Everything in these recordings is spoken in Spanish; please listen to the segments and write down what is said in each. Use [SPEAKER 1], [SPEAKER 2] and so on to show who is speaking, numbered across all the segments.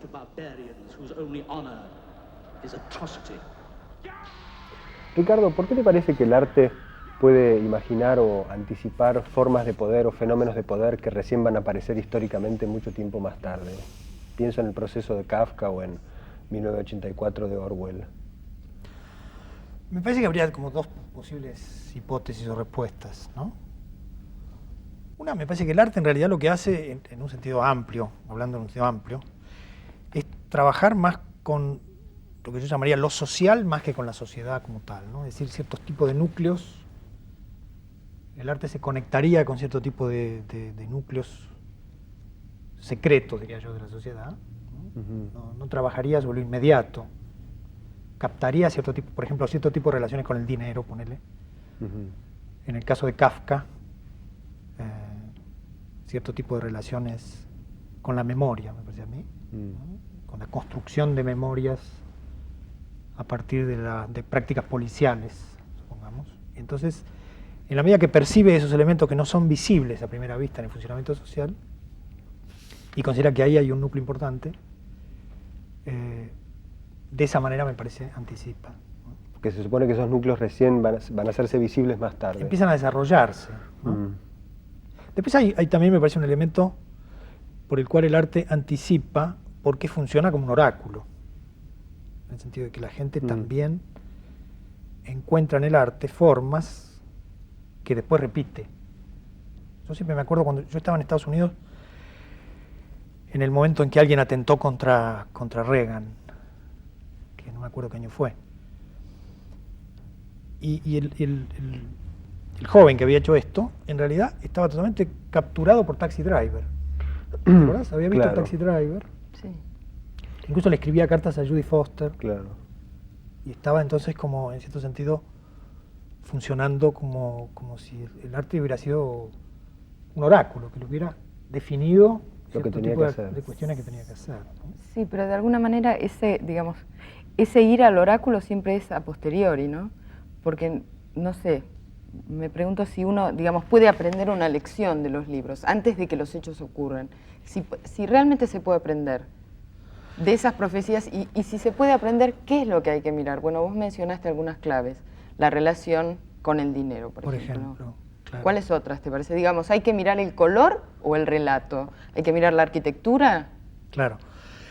[SPEAKER 1] to barbarians whose only honor is atrocity.
[SPEAKER 2] Ricardo, ¿por qué te parece que el arte puede imaginar o anticipar formas de poder o fenómenos de poder que recién van a aparecer históricamente mucho tiempo más tarde? Pienso en el proceso de Kafka o en 1984 de Orwell.
[SPEAKER 3] Me parece que habría como dos posibles hipótesis o respuestas, ¿no? Una, me parece que el arte en realidad lo que hace, en un sentido amplio, hablando en un sentido amplio, es trabajar más con lo que yo llamaría lo social más que con la sociedad como tal, ¿no? Es decir, ciertos tipos de núcleos. El arte se conectaría con cierto tipo de núcleos secretos, diría yo, de la sociedad, ¿no? No trabajaría sobre lo inmediato. Captaría cierto tipo, por ejemplo, cierto tipo de relaciones con el dinero, ponele. En el caso de Kafka, cierto tipo de relaciones con la memoria, me parece a mí, ¿no? Con la construcción de memorias a partir de prácticas policiales, supongamos. Entonces, en la medida que percibe esos elementos que no son visibles a primera vista en el funcionamiento social, y considera que ahí hay un núcleo importante, de esa manera me parece anticipa, ¿no?
[SPEAKER 2] Porque se supone que esos núcleos recién van a hacerse visibles más tarde.
[SPEAKER 3] Empiezan a desarrollarse, ¿no? Después hay también, me parece, un elemento por el cual el arte anticipa porque funciona como un oráculo, en el sentido de que la gente también encuentra en el arte formas que después repite. Yo siempre me acuerdo cuando yo estaba en Estados Unidos, en el momento en que alguien atentó contra Reagan, que no me acuerdo qué año fue. Y el joven que había hecho esto, en realidad estaba totalmente capturado por Taxi Driver. ¿Te acuerdas? Había visto Taxi Driver.
[SPEAKER 4] Sí.
[SPEAKER 3] Incluso le escribía cartas a Judy Foster.
[SPEAKER 2] Claro.
[SPEAKER 3] Y estaba entonces como, en cierto sentido, funcionando como si el arte hubiera sido un oráculo, que le hubiera definido
[SPEAKER 2] lo que tenía
[SPEAKER 3] tipo
[SPEAKER 2] que hacer.
[SPEAKER 3] de cuestiones que tenía que hacer, ¿no?
[SPEAKER 4] Sí, pero de alguna manera ese ir al oráculo siempre es a posteriori, ¿no? Porque, no sé, me pregunto si uno, digamos, puede aprender una lección de los libros antes de que los hechos ocurran. Si realmente se puede aprender de esas profecías y si se puede aprender, ¿qué es lo que hay que mirar? Bueno, vos mencionaste algunas claves. La relación con el dinero, por ejemplo. Claro. ¿Cuáles otras te parece? Digamos, ¿hay que mirar el color o el relato? ¿Hay que mirar la arquitectura?
[SPEAKER 3] Claro.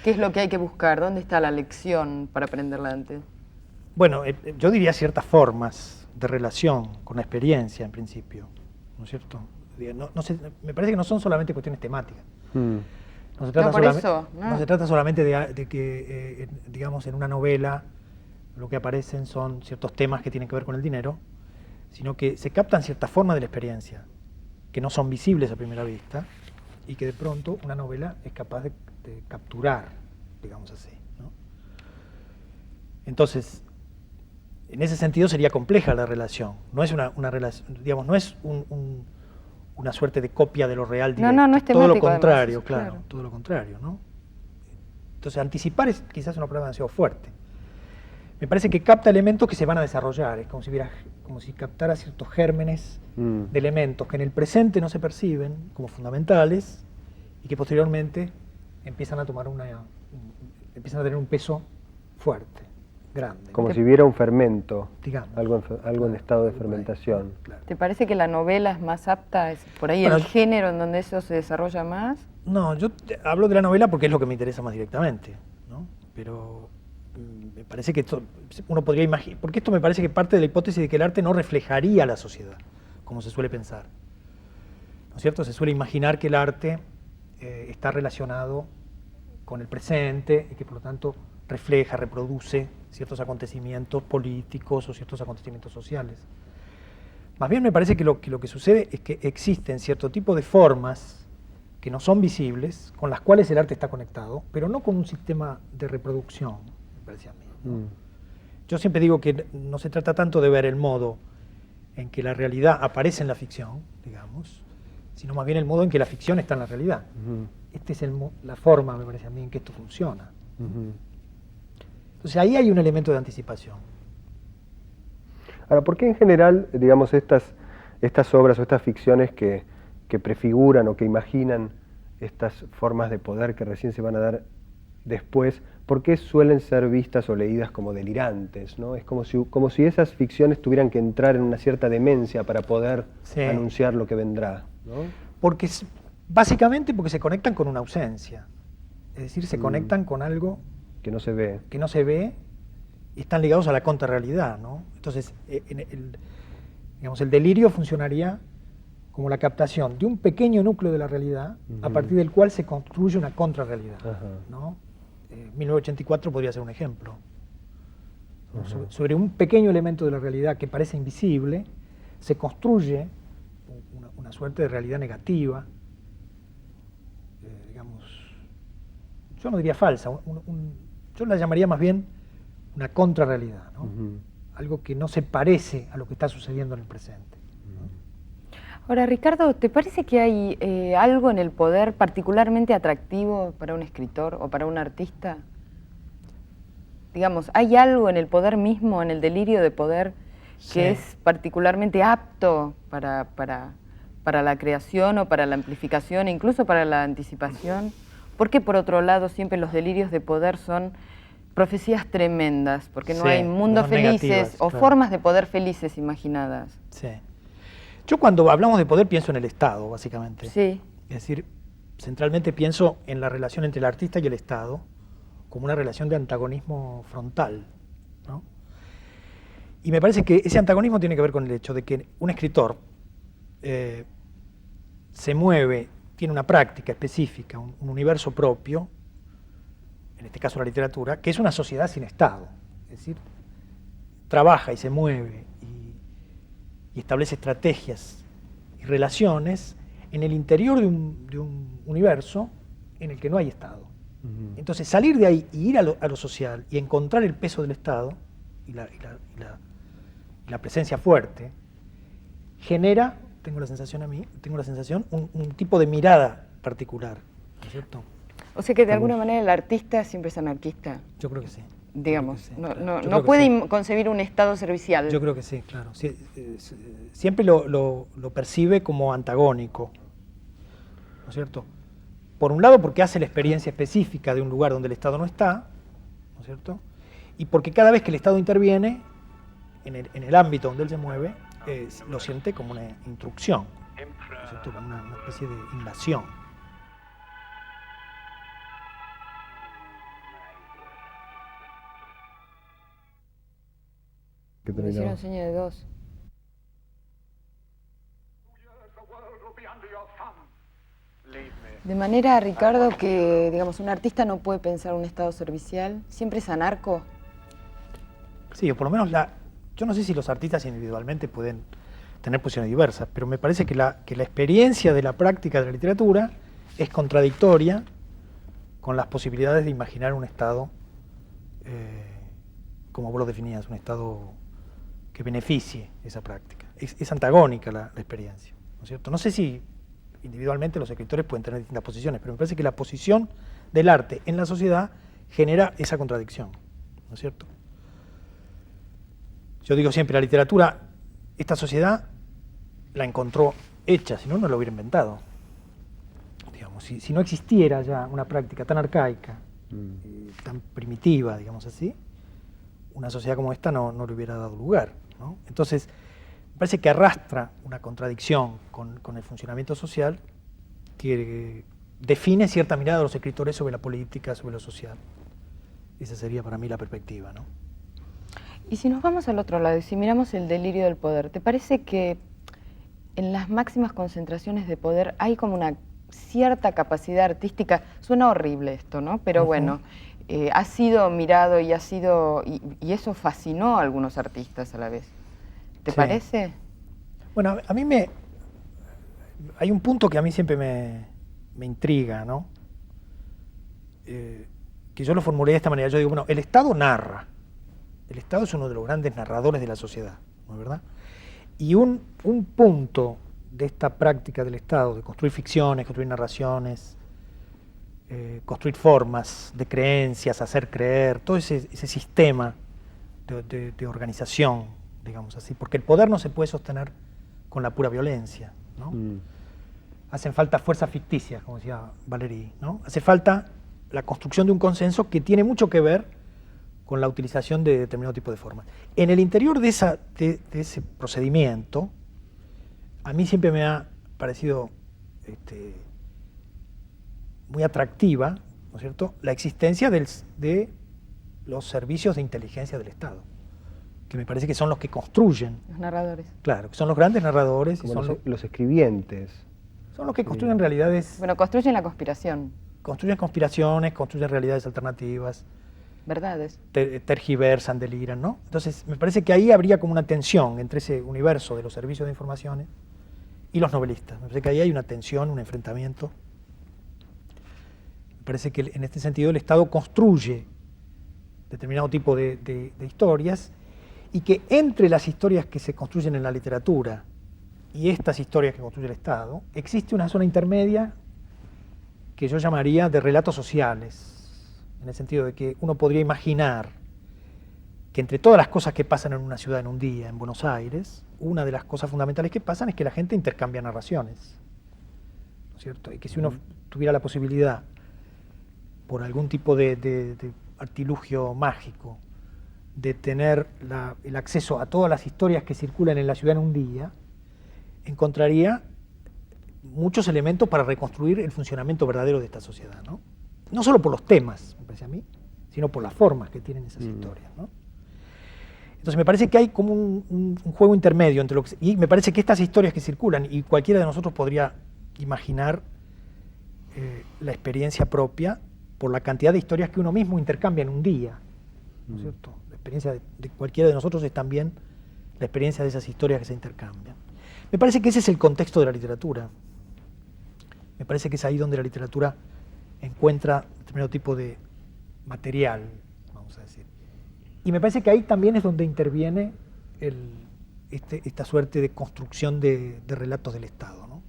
[SPEAKER 4] ¿Qué es lo que hay que buscar? ¿Dónde está la lección para aprenderla antes?
[SPEAKER 3] Bueno, yo diría ciertas formas de relación con la experiencia, en principio, ¿no es cierto? No sé, me parece que no son solamente cuestiones temáticas. No se trata solamente de que, digamos, en una novela lo que aparecen son ciertos temas que tienen que ver con el dinero, sino que se captan ciertas formas de la experiencia que no son visibles a primera vista y que de pronto una novela es capaz de capturar, digamos así, ¿no? Entonces, en ese sentido sería compleja la relación. No es una relación, digamos, no es una suerte de copia de lo real directo.
[SPEAKER 4] No es temático,
[SPEAKER 3] todo lo contrario,
[SPEAKER 4] además,
[SPEAKER 3] claro, todo lo contrario, ¿no? Entonces, anticipar es quizás una prueba demasiado fuerte. Me parece que capta elementos que se van a desarrollar, es como si captara ciertos gérmenes de elementos que en el presente no se perciben como fundamentales y que posteriormente empiezan a tener un peso fuerte, grande.
[SPEAKER 2] Como si hubiera un fermento,
[SPEAKER 3] digamos,
[SPEAKER 2] algo en estado de fermentación.
[SPEAKER 4] Claro. ¿Te parece que la novela es más apta, es por ahí el género en donde eso se desarrolla más?
[SPEAKER 3] No, yo hablo de la novela porque es lo que me interesa más directamente, ¿no? Pero me parece que esto, uno podría imaginar, porque esto me parece que parte de la hipótesis de que el arte no reflejaría la sociedad, como se suele pensar, ¿no es cierto? Se suele imaginar que el arte está relacionado con el presente y que por lo tanto refleja, reproduce ciertos acontecimientos políticos o ciertos acontecimientos sociales. Más bien me parece que lo que sucede es que existen cierto tipo de formas que no son visibles, con las cuales el arte está conectado, pero no con un sistema de reproducción, me parece a mí, ¿no? Yo siempre digo que no se trata tanto de ver el modo en que la realidad aparece en la ficción, digamos, sino más bien el modo en que la ficción está en la realidad. Esta es la forma, me parece a mí, en que esto funciona. Entonces ahí hay un elemento de anticipación.
[SPEAKER 2] Ahora, ¿por qué en general, digamos, estas obras o estas ficciones que prefiguran o que imaginan estas formas de poder que recién se van a dar después, ¿por qué suelen ser vistas o leídas como delirantes, ¿no? Es como si esas ficciones tuvieran que entrar en una cierta demencia para poder anunciar lo que vendrá, ¿no?
[SPEAKER 3] Porque básicamente porque se conectan con una ausencia. Es decir, se conectan con algo
[SPEAKER 2] que no se ve.
[SPEAKER 3] Que no se ve y están ligados a la contrarrealidad, ¿no? Entonces, digamos, el delirio funcionaría como la captación de un pequeño núcleo de la realidad a partir del cual se construye una contrarrealidad, ¿no? 1984 podría ser un ejemplo. Sobre un pequeño elemento de la realidad que parece invisible, se construye una suerte de realidad negativa, digamos, yo no diría falsa, yo la llamaría más bien una contrarrealidad, ¿no? Algo que no se parece a lo que está sucediendo en el presente.
[SPEAKER 4] Ahora, Ricardo, ¿te parece que hay algo en el poder particularmente atractivo para un escritor o para un artista? Digamos, ¿hay algo en el poder mismo, en el delirio de poder, que es particularmente apto para la creación o para la amplificación, e incluso para la anticipación? Porque por otro lado siempre los delirios de poder son profecías tremendas, porque no hay mundos felices o formas de poder felices imaginadas.
[SPEAKER 3] Sí. Yo cuando hablamos de poder pienso en el Estado, básicamente.
[SPEAKER 4] Sí.
[SPEAKER 3] Es decir, centralmente pienso en la relación entre el artista y el Estado como una relación de antagonismo frontal, ¿no? Y me parece que ese antagonismo tiene que ver con el hecho de que un escritor se mueve, tiene una práctica específica, un universo propio, en este caso la literatura, que es una sociedad sin Estado. Es decir, trabaja y se mueve y establece estrategias y relaciones en el interior de un universo en el que no hay Estado. Entonces salir de ahí y ir a lo social y encontrar el peso del Estado y la presencia fuerte genera, tengo la sensación un tipo de mirada particular, ¿no es cierto?
[SPEAKER 4] O sea que de alguna manera el artista siempre es anarquista.
[SPEAKER 3] Yo creo que sí.
[SPEAKER 4] Digamos, no puede concebir un Estado servicial.
[SPEAKER 3] Yo creo que sí, claro. Sí, siempre lo percibe como antagónico, ¿no es cierto? Por un lado porque hace la experiencia específica de un lugar donde el Estado no está, ¿no es cierto? Y porque cada vez que el Estado interviene en el ámbito donde él se mueve, lo siente como una intrusión, ¿no es cierto? Como una especie de invasión.
[SPEAKER 4] Me hicieron seña de dos. De manera, Ricardo, que digamos un artista no puede pensar un Estado servicial, siempre es anarco.
[SPEAKER 3] Sí, o por lo menos yo no sé si los artistas individualmente pueden tener posiciones diversas, pero me parece que la experiencia de la práctica de la literatura es contradictoria con las posibilidades de imaginar un Estado, como vos lo definías, un Estado que beneficie esa práctica. Es antagónica la experiencia, ¿no es cierto? No sé si individualmente los escritores pueden tener distintas posiciones, pero me parece que la posición del arte en la sociedad genera esa contradicción, ¿no es cierto? Yo digo siempre, la literatura, esta sociedad la encontró hecha, si no, no la hubiera inventado. Digamos, si no existiera ya una práctica tan arcaica, tan primitiva, digamos así, una sociedad como esta no le hubiera dado lugar, ¿no? Entonces, me parece que arrastra una contradicción con el funcionamiento social que define cierta mirada de los escritores sobre la política, sobre lo social. Esa sería para mí la perspectiva, ¿no?
[SPEAKER 4] Y si nos vamos al otro lado y si miramos el delirio del poder, ¿te parece que en las máximas concentraciones de poder hay como una cierta capacidad artística? Suena horrible esto, ¿no? Pero bueno, ha sido mirado y y eso fascinó a algunos artistas a la vez. ¿Te parece?
[SPEAKER 3] Bueno, a mí hay un punto que a mí siempre me intriga, ¿no? Que yo lo formulé de esta manera. Yo digo, bueno, el Estado narra. El Estado es uno de los grandes narradores de la sociedad, ¿no es verdad? Y un punto de esta práctica del Estado, de construir ficciones, construir narraciones, construir formas de creencias, hacer creer, todo ese sistema de organización, digamos así, porque el poder no se puede sostener con la pura violencia, ¿no? Hacen falta fuerzas ficticias, como decía Valéry, ¿no? Hace falta la construcción de un consenso que tiene mucho que ver con la utilización de determinado tipo de formas. En el interior de ese procedimiento, a mí siempre me ha parecido muy atractiva, ¿no es cierto?, la existencia de los servicios de inteligencia del Estado, que me parece que son los que construyen.
[SPEAKER 4] Los narradores.
[SPEAKER 3] Claro, que son los grandes narradores.
[SPEAKER 2] Como
[SPEAKER 3] Y son
[SPEAKER 2] los escribientes.
[SPEAKER 3] son los que construyen realidades,
[SPEAKER 4] Bueno, construyen la conspiración,
[SPEAKER 3] construyen conspiraciones, construyen realidades alternativas,
[SPEAKER 4] verdades.
[SPEAKER 3] tergiversan, deliran, ¿no? Entonces, me parece que ahí habría como una tensión entre ese universo de los servicios de informaciones y los novelistas. Me parece que ahí hay una tensión, un enfrentamiento. Me parece que en este sentido el Estado construye determinado tipo de historias y que entre las historias que se construyen en la literatura y estas historias que construye el Estado, existe una zona intermedia que yo llamaría de relatos sociales, en el sentido de que uno podría imaginar que entre todas las cosas que pasan en una ciudad en un día, en Buenos Aires, una de las cosas fundamentales que pasan es que la gente intercambia narraciones, ¿no es cierto? Y que si uno tuviera la posibilidad, por algún tipo de artilugio mágico, de tener el acceso a todas las historias que circulan en la ciudad en un día, encontraría muchos elementos para reconstruir el funcionamiento verdadero de esta sociedad, ¿no? No solo por los temas, me parece a mí, sino por las formas que tienen esas historias, ¿no? Entonces me parece que hay como un juego intermedio entre lo que... Y me parece que estas historias que circulan, y cualquiera de nosotros podría imaginar la experiencia propia por la cantidad de historias que uno mismo intercambia en un día, ¿no es cierto? La experiencia de cualquiera de nosotros es también la experiencia de esas historias que se intercambian. Me parece que ese es el contexto de la literatura. Me parece que es ahí donde la literatura encuentra determinado tipo de material, vamos a decir. Y me parece que ahí también es donde interviene esta suerte de construcción de relatos del Estado, ¿no?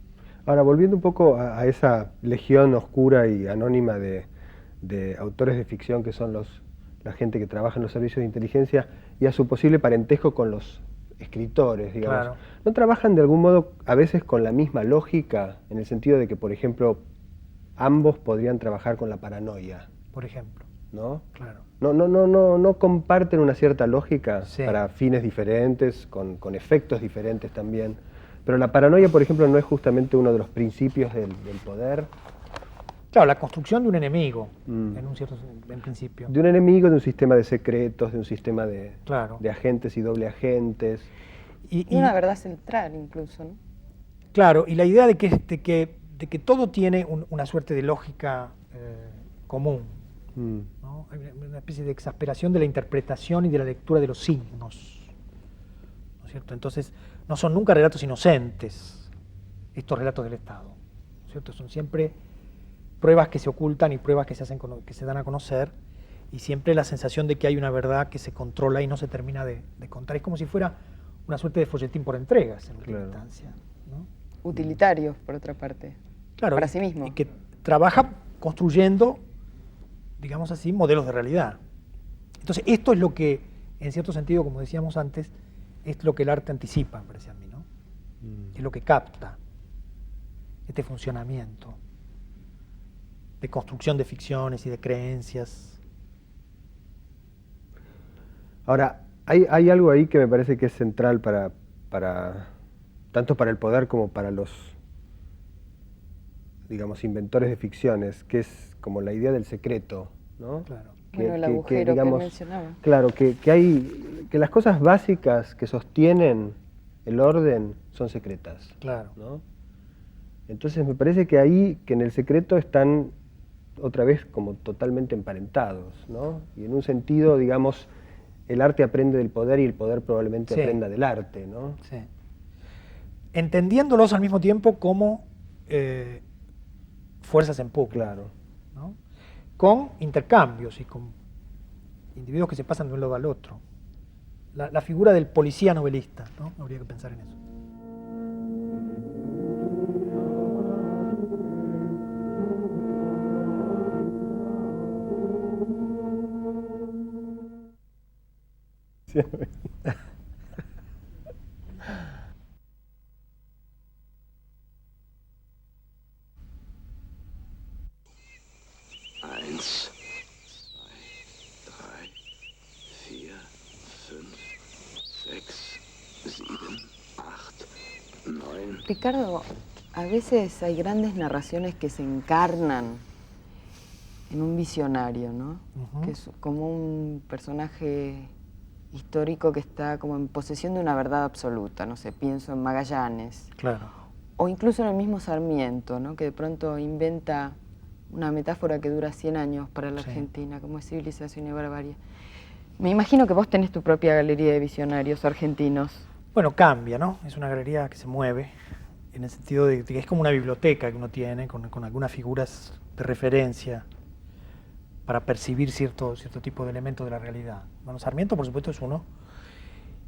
[SPEAKER 2] Ahora, volviendo un poco a esa legión oscura y anónima de autores de ficción que son la gente que trabaja en los servicios de inteligencia y a su posible parentesco con los escritores, digamos.
[SPEAKER 3] Claro.
[SPEAKER 2] ¿No trabajan de algún modo a veces con la misma lógica, en el sentido de que, por ejemplo, ambos podrían trabajar con la paranoia,
[SPEAKER 3] Por ejemplo.
[SPEAKER 2] ¿no?
[SPEAKER 3] Claro.
[SPEAKER 2] No comparten una cierta lógica
[SPEAKER 3] Sí.
[SPEAKER 2] para fines diferentes, con efectos diferentes también. Pero la paranoia, por ejemplo, no es justamente uno de los principios del poder.
[SPEAKER 3] Claro, la construcción de un enemigo, en principio.
[SPEAKER 2] De un enemigo, de un sistema de secretos, de un sistema de
[SPEAKER 3] Claro.
[SPEAKER 2] agentes y doble agentes.
[SPEAKER 4] Y una verdad central incluso, ¿no?
[SPEAKER 3] Claro, y la idea de que todo tiene una suerte de lógica común, ¿no? Hay una especie de exasperación de la interpretación y de la lectura de los signos, ¿no es cierto? Entonces, no son nunca relatos inocentes estos relatos del Estado, ¿no es cierto? Son siempre pruebas que se ocultan y pruebas que se dan a conocer, y siempre la sensación de que hay una verdad que se controla y no se termina de contar. Es como si fuera una suerte de folletín por entregas en última instancia, ¿no?
[SPEAKER 4] Utilitarios, por otra parte.
[SPEAKER 3] Claro,
[SPEAKER 4] para sí mismo.
[SPEAKER 3] Y que trabaja construyendo, digamos así, modelos de realidad. Entonces, esto es lo que, en cierto sentido, como decíamos antes, es lo que el arte anticipa, me parece a mí, ¿no? Es lo que capta este funcionamiento de construcción de ficciones y de creencias.
[SPEAKER 2] Ahora, hay algo ahí que me parece que es central tanto para el poder como para los, digamos, inventores de ficciones, que es como la idea del secreto, ¿no?
[SPEAKER 3] Claro.
[SPEAKER 4] Bueno, el agujero que mencionaba.
[SPEAKER 2] Claro, que las cosas básicas que sostienen el orden son secretas.
[SPEAKER 3] Claro.
[SPEAKER 2] ¿No? Entonces me parece que ahí, que en el secreto están otra vez como totalmente emparentados, ¿no? Y en un sentido, digamos, el arte aprende del poder y el poder probablemente
[SPEAKER 3] Sí.
[SPEAKER 2] aprenda del arte, ¿no?
[SPEAKER 3] Sí. Entendiéndolos al mismo tiempo como fuerzas en pugna,
[SPEAKER 2] Claro.
[SPEAKER 3] ¿no? Con intercambios y con individuos que se pasan de un lado al otro. La figura del policía novelista, ¿no? Habría que pensar en eso.
[SPEAKER 5] 1, 2, 3, 4, 5, 6, 7, 8, 9.
[SPEAKER 4] Ricardo, a veces hay grandes narraciones que se encarnan en un visionario, ¿no? Que es como un personaje histórico que está como en posesión de una verdad absoluta. No sé, pienso en Magallanes.
[SPEAKER 3] Claro.
[SPEAKER 4] O incluso en el mismo Sarmiento, ¿no? Que de pronto inventa una metáfora que dura 100 años para la Argentina, como es civilización y barbarie. Me imagino que vos tenés tu propia galería de visionarios argentinos.
[SPEAKER 3] Bueno, cambia, ¿no? Es una galería que se mueve, en el sentido de que es como una biblioteca que uno tiene, con algunas figuras de referencia para percibir cierto tipo de elementos de la realidad. Bueno, Sarmiento, por supuesto, es uno.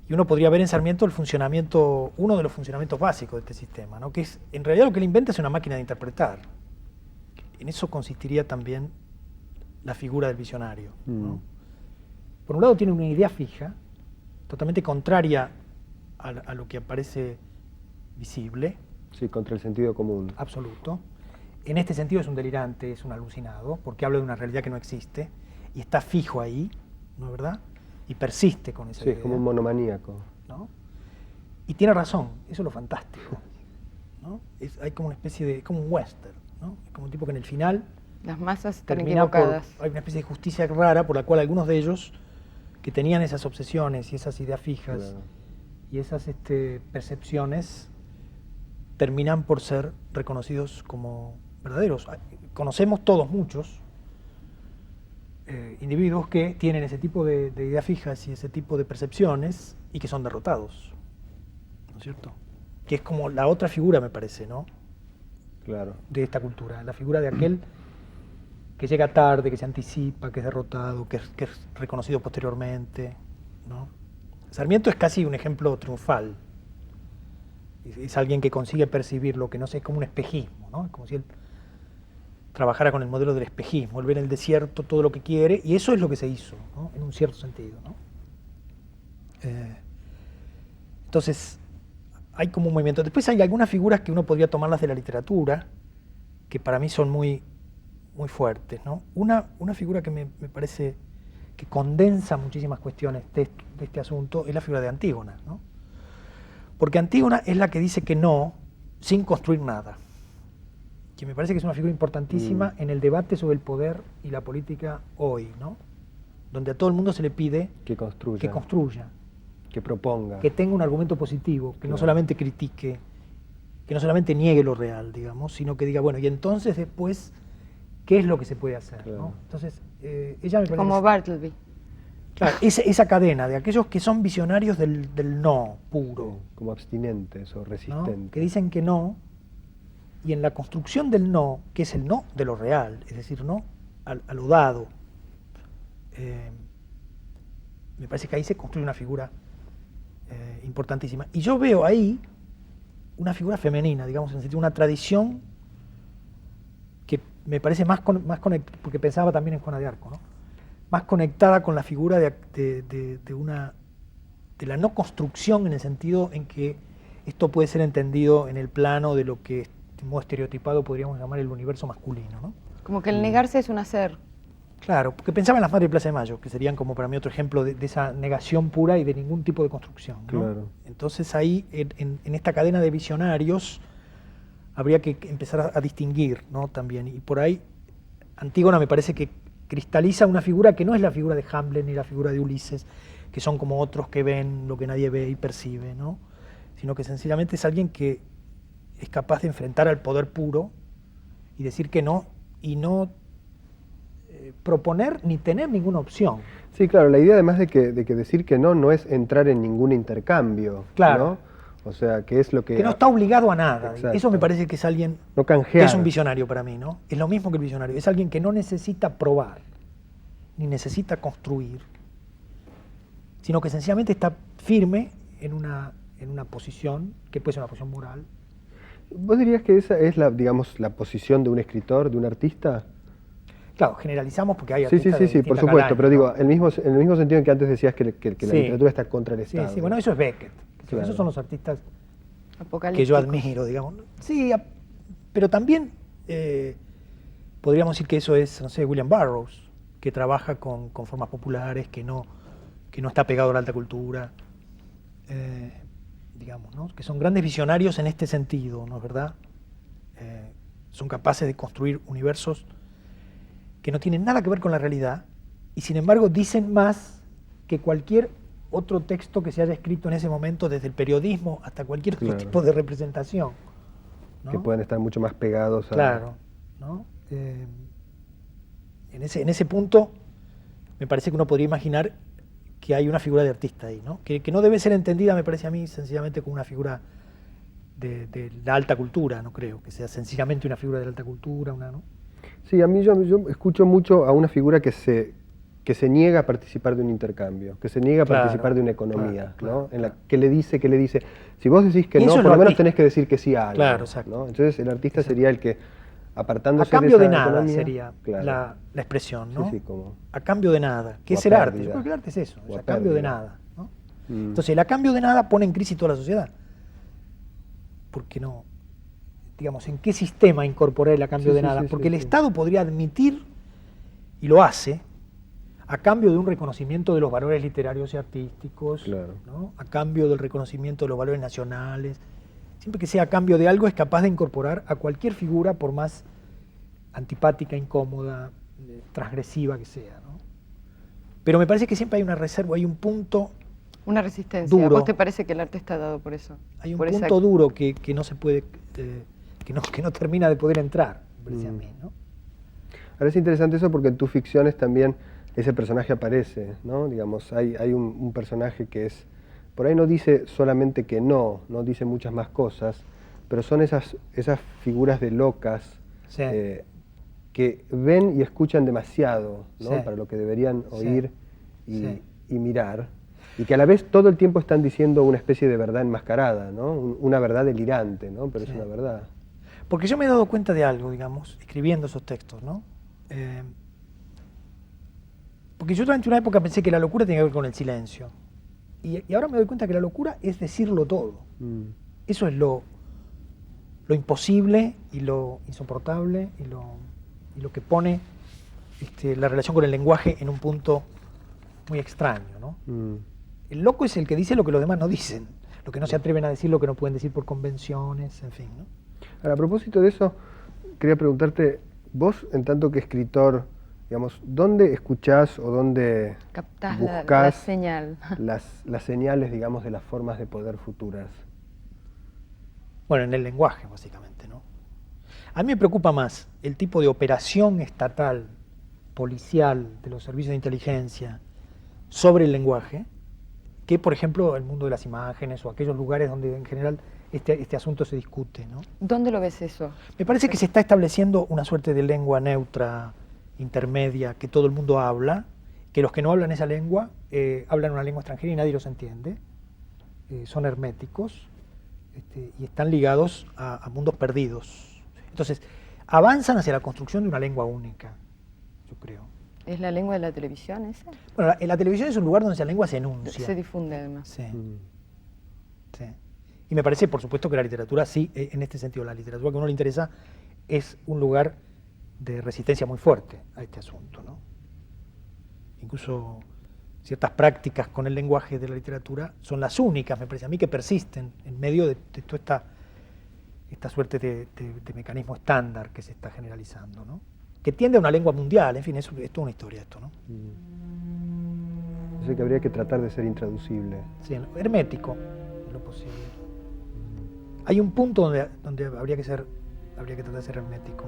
[SPEAKER 3] Y uno podría ver en Sarmiento el funcionamiento, uno de los funcionamientos básicos de este sistema, ¿no? Que es, en realidad lo que él inventa es una máquina de interpretar. En eso consistiría también la figura del visionario, ¿no? Por un lado tiene una idea fija, totalmente contraria a lo que aparece visible.
[SPEAKER 2] Sí, contra el sentido común.
[SPEAKER 3] Absoluto. En este sentido es un delirante, es un alucinado, porque habla de una realidad que no existe y está fijo ahí, ¿no es verdad? Y persiste con esa idea.
[SPEAKER 2] Sí, es como un monomaníaco.
[SPEAKER 3] ¿No? Y tiene razón, eso es lo fantástico, ¿no? Hay como una especie de, como un western, ¿no? Es como un tipo que en el final
[SPEAKER 4] Las masas están
[SPEAKER 3] termina
[SPEAKER 4] equivocadas.
[SPEAKER 3] hay una especie de justicia rara por la cual algunos de ellos que tenían esas obsesiones y esas ideas fijas,
[SPEAKER 2] Claro.
[SPEAKER 3] y esas percepciones terminan por ser reconocidos como verdaderos. Conocemos todos muchos individuos que tienen ese tipo de ideas fijas y ese tipo de percepciones y que son derrotados, ¿no es cierto? Que es como la otra figura, me parece, ¿no?
[SPEAKER 2] Claro.
[SPEAKER 3] De esta cultura, la figura de aquel que llega tarde, que se anticipa, que es derrotado, que es reconocido posteriormente, ¿no? Sarmiento es casi un ejemplo triunfal. Es alguien que consigue percibir lo que no sé, es como un espejismo, ¿no? Es como si él trabajara con el modelo del espejismo, él ve en el desierto todo lo que quiere, y eso es lo que se hizo, ¿no? En un cierto sentido, ¿no? Entonces, hay como un movimiento. Después hay algunas figuras que uno podría tomarlas de la literatura, que para mí son muy fuertes, ¿no? Una figura que me parece que condensa muchísimas cuestiones de este asunto es la figura de Antígona, ¿no? Porque Antígona es la que dice que no sin construir nada, que me parece que es una figura importantísima en el debate sobre el poder y la política hoy, ¿no? Donde a todo el mundo se le pide
[SPEAKER 2] Que construya. Que proponga.
[SPEAKER 3] que tenga un argumento positivo, que no
[SPEAKER 2] Claro.
[SPEAKER 3] solamente critique, que no solamente niegue lo real, digamos, sino que diga, bueno, y entonces después, ¿qué es lo que se puede hacer?
[SPEAKER 2] Claro.
[SPEAKER 3] ¿No? Entonces, ella me parece
[SPEAKER 4] Como Bartleby.
[SPEAKER 3] claro, esa cadena de aquellos que son visionarios del no puro,
[SPEAKER 2] Sí, como abstinentes o
[SPEAKER 3] ¿no?
[SPEAKER 2] resistentes.
[SPEAKER 3] Que dicen que no, y en la construcción del no, que es el no de lo real, es decir, no a lo dado, me parece que ahí se construye una figura importantísima. Y yo veo ahí una figura femenina, digamos, en el sentido de una tradición que me parece más conectada, porque pensaba también en Juana de Arco, ¿no? Más conectada con la figura de la no construcción, en el sentido en que esto puede ser entendido en el plano de lo que de modo estereotipado podríamos llamar el universo masculino, ¿no?
[SPEAKER 4] Como que el negarse es un hacer.
[SPEAKER 3] Claro, porque pensaba en las Madres de Plaza de Mayo, que serían como para mí otro ejemplo de esa negación pura y de ningún tipo de construcción, ¿no?
[SPEAKER 2] Claro.
[SPEAKER 3] Entonces ahí, en esta cadena de visionarios, habría que empezar a distinguir, ¿no? También, y por ahí Antígona me parece que cristaliza una figura que no es la figura de Hamlet ni la figura de Ulises, que son como otros que ven lo que nadie ve y percibe, ¿no? Sino que sencillamente es alguien que es capaz de enfrentar al poder puro y decir que no, y no proponer ni tener ninguna opción.
[SPEAKER 2] Sí, claro, la idea además de que decir que no es entrar en ningún intercambio,
[SPEAKER 3] Claro.
[SPEAKER 2] ¿no? O sea, que es lo que...
[SPEAKER 3] Que no está obligado a nada.
[SPEAKER 2] Exacto.
[SPEAKER 3] Eso me parece que es alguien
[SPEAKER 2] No
[SPEAKER 3] que
[SPEAKER 2] canjear.
[SPEAKER 3] es un visionario para mí, ¿no? Es lo mismo que el visionario. Es alguien que no necesita probar, ni necesita construir, sino que sencillamente está firme en una posición, que puede ser una posición moral.
[SPEAKER 2] ¿Vos dirías que esa es digamos, la posición de un escritor, de un artista?
[SPEAKER 3] Claro, generalizamos porque hay
[SPEAKER 2] Sí,
[SPEAKER 3] artistas de
[SPEAKER 2] por
[SPEAKER 3] distinta
[SPEAKER 2] supuesto,
[SPEAKER 3] calaña,
[SPEAKER 2] pero digo,
[SPEAKER 3] ¿no?
[SPEAKER 2] en el mismo sentido en que antes decías que la
[SPEAKER 3] Sí.
[SPEAKER 2] literatura está contra el
[SPEAKER 3] Sí,
[SPEAKER 2] Estado.
[SPEAKER 3] sí, bueno, eso es Beckett.
[SPEAKER 2] Claro.
[SPEAKER 3] Esos son los artistas que
[SPEAKER 4] Apocalíptico.
[SPEAKER 3] yo admiro, digamos. Sí, pero también podríamos decir que eso es, no sé, William Burroughs, que trabaja con formas populares, que no está pegado a la alta cultura, digamos, ¿no? Que son grandes visionarios en este sentido, ¿no es verdad? Son capaces de construir universos que no tienen nada que ver con la realidad y sin embargo dicen más que cualquier otro texto que se haya escrito en ese momento, desde el periodismo hasta cualquier otro tipo de representación, ¿no?
[SPEAKER 2] Que pueden estar mucho más pegados a...
[SPEAKER 3] Claro, ¿no? En ese punto me parece que uno podría imaginar que hay una figura de artista ahí, ¿no? Que no debe ser entendida, me parece a mí, sencillamente como una figura de la alta cultura, no creo, que sea sencillamente una figura de la alta cultura, ¿no?
[SPEAKER 2] Sí, a mí yo escucho mucho a una figura que se niega a participar de un intercambio, que se niega a participar de una economía, ¿no? En la que le dice, si vos decís que no, por lo menos tenés que decir que sí a algo.
[SPEAKER 3] Claro, exacto.
[SPEAKER 2] ¿no? Entonces el artista sería el que, apartándose
[SPEAKER 3] a cambio
[SPEAKER 2] de esa
[SPEAKER 3] nada
[SPEAKER 2] economía,
[SPEAKER 3] sería
[SPEAKER 2] claro.
[SPEAKER 3] la expresión, ¿no?
[SPEAKER 2] Sí, como...
[SPEAKER 3] A cambio de nada. ¿Qué
[SPEAKER 2] O
[SPEAKER 3] es el arte?
[SPEAKER 2] pérdida.
[SPEAKER 3] Yo creo que el arte es eso,
[SPEAKER 2] O
[SPEAKER 3] es
[SPEAKER 2] a
[SPEAKER 3] a cambio de
[SPEAKER 2] pérdida.
[SPEAKER 3] nada, ¿no? Entonces el a cambio de nada pone en crisis toda la sociedad. Porque no, digamos, ¿en qué sistema incorporar el a cambio de nada? Porque el Estado podría admitir, y lo hace, a cambio de un reconocimiento de los valores literarios y artísticos,
[SPEAKER 2] Claro.
[SPEAKER 3] ¿no? A cambio del reconocimiento de los valores nacionales. Siempre que sea a cambio de algo, es capaz de incorporar a cualquier figura, por más antipática, incómoda, transgresiva que sea, ¿no? Pero me parece que siempre hay una reserva, hay un punto...
[SPEAKER 4] Una resistencia.
[SPEAKER 3] Duro.
[SPEAKER 4] ¿Vos te parece que el arte está dado por eso?
[SPEAKER 3] Hay un
[SPEAKER 4] por
[SPEAKER 3] punto duro que no se puede, que no termina de poder entrar, me parece a mí, ¿no?
[SPEAKER 2] Ahora es interesante eso porque en tus ficciones también ese personaje aparece, ¿no? Digamos, hay un personaje que es, por ahí no dice solamente que no dice muchas más cosas, pero son esas figuras de locas
[SPEAKER 3] Sí.
[SPEAKER 2] Que ven y escuchan demasiado, ¿no?
[SPEAKER 3] Sí.
[SPEAKER 2] Para lo que deberían oír
[SPEAKER 3] Sí.
[SPEAKER 2] y mirar, y que a la vez todo el tiempo están diciendo una especie de verdad enmascarada, ¿no? Una verdad delirante, ¿no? Pero
[SPEAKER 3] Sí.
[SPEAKER 2] es una verdad.
[SPEAKER 3] Porque yo me he dado cuenta de algo, digamos, escribiendo esos textos, ¿no? Porque yo durante una época pensé que la locura tenía que ver con el silencio. Y ahora me doy cuenta que la locura es decirlo todo. Eso es lo imposible y lo insoportable y lo que pone la relación con el lenguaje en un punto muy extraño, ¿no? El loco es el que dice lo que los demás no dicen, lo que no se atreven a decir, lo que no pueden decir por convenciones, en fin, ¿no?
[SPEAKER 2] Ahora, a propósito de eso, quería preguntarte, vos, en tanto que escritor, digamos, ¿dónde escuchás o dónde
[SPEAKER 4] Captás
[SPEAKER 2] buscás
[SPEAKER 4] la señal.
[SPEAKER 2] las señales, digamos, de las formas de poder futuras?
[SPEAKER 3] Bueno, en el lenguaje, básicamente, ¿no? A mí me preocupa más el tipo de operación estatal, policial, de los servicios de inteligencia sobre el lenguaje, que, por ejemplo, el mundo de las imágenes o aquellos lugares donde en general este asunto se discute, ¿no?
[SPEAKER 4] ¿Dónde lo ves eso?
[SPEAKER 3] Me parece que se está estableciendo una suerte de lengua neutra, intermedia, que todo el mundo habla, que los que no hablan esa lengua hablan una lengua extranjera y nadie los entiende, son herméticos y están ligados a mundos perdidos. Entonces, avanzan hacia la construcción de una lengua única, yo creo.
[SPEAKER 4] ¿Es la lengua de la televisión esa?
[SPEAKER 3] Bueno, la televisión es un lugar donde esa lengua se enuncia.
[SPEAKER 4] Se difunde además.
[SPEAKER 3] Sí. Sí. Y me parece, por supuesto, que la literatura, sí, en este sentido, la literatura que a uno le interesa es un lugar de resistencia muy fuerte a este asunto, ¿no? Incluso ciertas prácticas con el lenguaje de la literatura son las únicas, me parece a mí, que persisten en medio de toda esta suerte de mecanismo estándar que se está generalizando, ¿no? Que tiende a una lengua mundial, en fin, es toda una historia esto, ¿no?
[SPEAKER 2] Yo sé que habría que tratar de ser intraducible.
[SPEAKER 3] Sí, hermético, en lo posible. Hay un punto donde habría que tratar de ser hermético.